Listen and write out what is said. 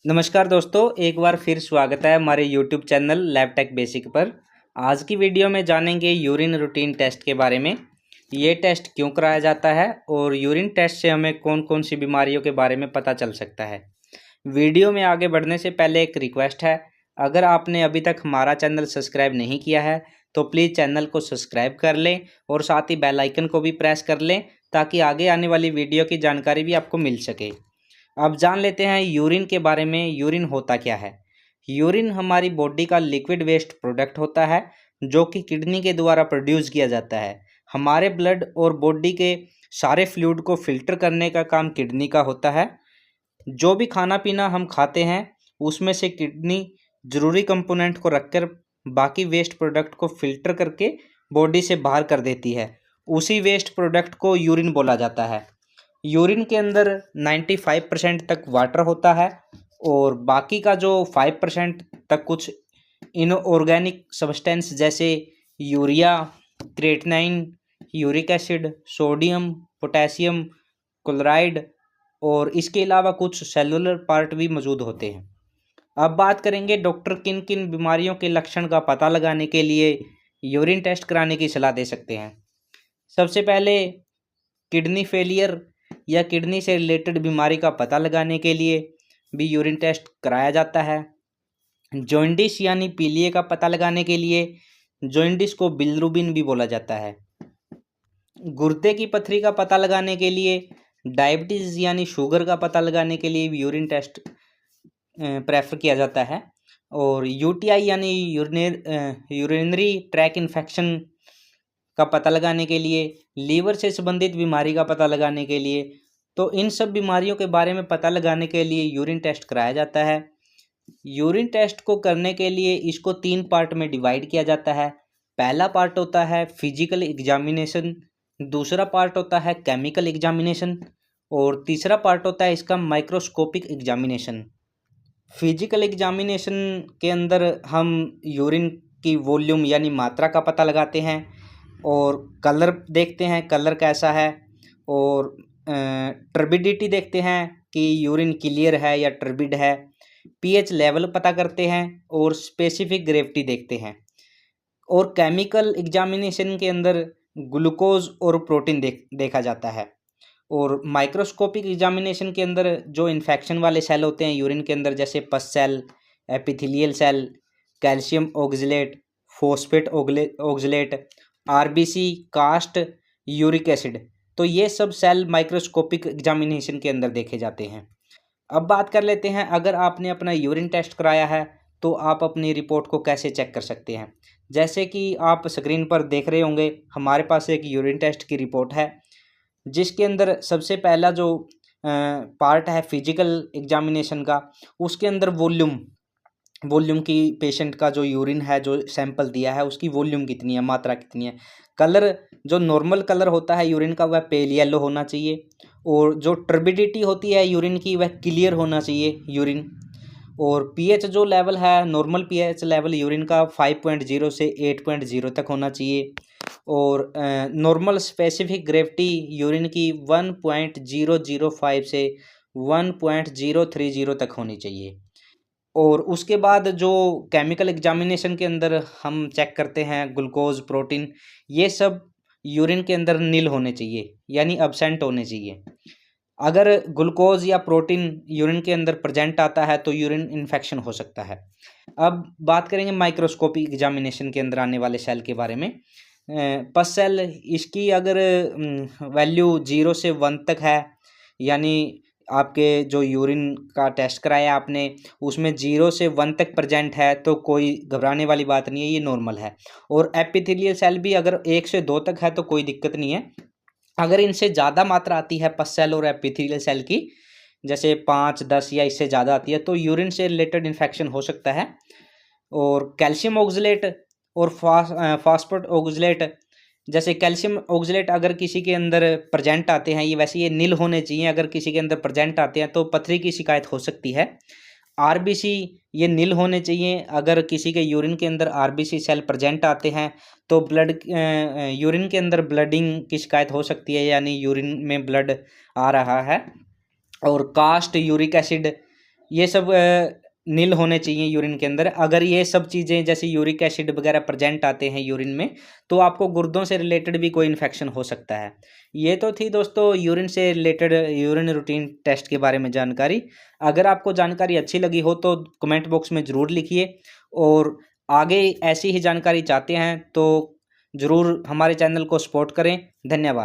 नमस्कार दोस्तों, एक बार फिर स्वागत है हमारे यूट्यूब चैनल लैबटेक बेसिक पर। आज की वीडियो में जानेंगे यूरिन रूटीन टेस्ट के बारे में। ये टेस्ट क्यों कराया जाता है और यूरिन टेस्ट से हमें कौन कौन सी बीमारियों के बारे में पता चल सकता है। वीडियो में आगे बढ़ने से पहले एक रिक्वेस्ट है, अगर आपने अभी तक हमारा चैनल सब्सक्राइब नहीं किया है तो प्लीज़ चैनल को सब्सक्राइब कर लें और साथ ही बेल आइकन को भी प्रेस कर लें ताकि आगे आने वाली वीडियो की जानकारी भी आपको मिल सके। अब जान लेते हैं यूरिन के बारे में। यूरिन होता क्या है? यूरिन हमारी बॉडी का लिक्विड वेस्ट प्रोडक्ट होता है जो कि किडनी के द्वारा प्रोड्यूस किया जाता है। हमारे ब्लड और बॉडी के सारे फ्लूइड को फिल्टर करने का काम किडनी का होता है। जो भी खाना पीना हम खाते हैं उसमें से किडनी जरूरी कंपोनेंट को रखकर बाकी वेस्ट प्रोडक्ट को फिल्टर करके बॉडी से बाहर कर देती है। उसी वेस्ट प्रोडक्ट को यूरिन बोला जाता है। यूरिन के अंदर 95% तक वाटर होता है और बाकी का जो 5% तक कुछ इनऑर्गेनिक सब्सटेंस जैसे urea, creatinine, uric acid, sodium, potassium chloride और इसके अलावा कुछ सेलुलर पार्ट भी मौजूद होते हैं। अब बात करेंगे डॉक्टर किन किन बीमारियों के लक्षण का पता लगाने के लिए यूरिन टेस्ट कराने की सलाह दे सकते हैं। सबसे पहले किडनी फेलियर या किडनी से रिलेटेड बीमारी का पता लगाने के लिए भी यूरिन टेस्ट कराया जाता है। जॉन्डिस यानी पीलिया का पता लगाने के लिए, जॉन्डिस को बिलिरुबिन भी बोला जाता है। गुर्दे की पथरी का पता लगाने के लिए, डायबिटीज़ यानी शुगर का पता लगाने के लिए भी यूरिन टेस्ट प्रेफर किया जाता है। और यूटीआई यानी यूरिनरी ट्रैक इन्फेक्शन का पता लगाने के लिए, लीवर से संबंधित बीमारी का पता लगाने के लिए, तो इन सब बीमारियों के बारे में पता लगाने के लिए यूरिन टेस्ट कराया जाता है। यूरिन टेस्ट को करने के लिए इसको 3 पार्ट में डिवाइड किया जाता है। पहला पार्ट होता है फिजिकल एग्जामिनेशन, दूसरा पार्ट होता है केमिकल एग्जामिनेशन और तीसरा पार्ट होता है इसका माइक्रोस्कोपिक एग्जामिनेशन। फिजिकल एग्जामिनेशन के अंदर हम यूरिन की वॉल्यूम यानी मात्रा का पता लगाते हैं और कलर देखते हैं, कलर कैसा है, और टर्बिडिटी देखते हैं कि यूरिन क्लियर है या टर्बिड है। पीएच लेवल पता करते हैं और स्पेसिफिक ग्रेविटी देखते हैं। और केमिकल एग्जामिनेशन के अंदर ग्लूकोज और प्रोटीन देखा जाता है। और माइक्रोस्कोपिक एग्जामिनेशन के अंदर जो इन्फेक्शन वाले सेल होते हैं यूरिन के अंदर, जैसे pus cell, epithelial cell, calcium oxalate, phosphate oxalate, RBC, cast, uric acid, तो ये सब सेल माइक्रोस्कोपिक एग्जामिनेशन के अंदर देखे जाते हैं। अब बात कर लेते हैं, अगर आपने अपना यूरिन टेस्ट कराया है तो आप अपनी रिपोर्ट को कैसे चेक कर सकते हैं। जैसे कि आप स्क्रीन पर देख रहे होंगे, हमारे पास एक यूरिन टेस्ट की रिपोर्ट है जिसके अंदर सबसे पहला जो पार्ट है फिजिकल एग्जामिनेशन का, उसके अंदर वॉल्यूम की पेशेंट का जो यूरिन है, जो सैंपल दिया है उसकी वॉल्यूम कितनी है, मात्रा कितनी है। कलर, जो नॉर्मल कलर होता है यूरिन का वह पेल येलो होना चाहिए और जो टर्बिडिटी होती है यूरिन की वह क्लियर होना चाहिए यूरिन। और पीएच जो लेवल है, नॉर्मल पीएच लेवल यूरिन का 5.0 से 8.0 तक होना चाहिए। और नॉर्मल स्पेसिफिक ग्रेविटी यूरिन की 1.005 से 1.030 तक होनी चाहिए। और उसके बाद जो केमिकल एग्जामिनेशन के अंदर हम चेक करते हैं ग्लूकोज, प्रोटीन, ये सब यूरिन के अंदर नील होने चाहिए यानी अब्सेंट होने चाहिए। अगर ग्लूकोज या प्रोटीन यूरिन के अंदर प्रेजेंट आता है तो यूरिन इन्फेक्शन हो सकता है। अब बात करेंगे माइक्रोस्कोपिक एग्जामिनेशन के अंदर आने वाले सेल के बारे में। पस सेल, इसकी अगर वैल्यू 0 से 1 तक है, यानी आपके जो यूरिन का टेस्ट कराया आपने उसमें 0 से 1 तक प्रेजेंट है तो कोई घबराने वाली बात नहीं है, ये नॉर्मल है। और एपिथेलियल सेल भी अगर 1 से 2 तक है तो कोई दिक्कत नहीं है। अगर इनसे ज़्यादा मात्रा आती है पस सेल और एपिथेलियल सेल की, जैसे 5, 10 या इससे ज़्यादा आती है, तो यूरिन से रिलेटेड इन्फेक्शन हो सकता है। और कैल्शियम ऑक्सलेट और फॉस्फेट ऑक्सलेट, जैसे कैल्शियम ऑक्सलेट अगर किसी के अंदर प्रेजेंट आते हैं, ये वैसे ये नील होने चाहिए, अगर किसी के अंदर प्रेजेंट आते हैं तो पथरी की शिकायत हो सकती है। आरबीसी, ये नील होने चाहिए, अगर किसी के यूरिन के अंदर आरबीसी सेल प्रेजेंट आते हैं तो यूरिन के अंदर ब्लडिंग की शिकायत हो सकती है, यानी यूरिन में ब्लड आ रहा है। और कास्ट, यूरिक एसिड, ये सब नील होने चाहिए यूरिन के अंदर। अगर ये सब चीज़ें जैसे यूरिक एसिड वगैरह प्रेजेंट आते हैं यूरिन में, तो आपको गुर्दों से रिलेटेड भी कोई इन्फेक्शन हो सकता है। ये तो थी दोस्तों यूरिन से रिलेटेड यूरिन रूटीन टेस्ट के बारे में जानकारी। अगर आपको जानकारी अच्छी लगी हो तो कमेंट बॉक्स में ज़रूर लिखिए, और आगे ऐसी ही जानकारी चाहते हैं तो ज़रूर हमारे चैनल को सपोर्ट करें। धन्यवाद।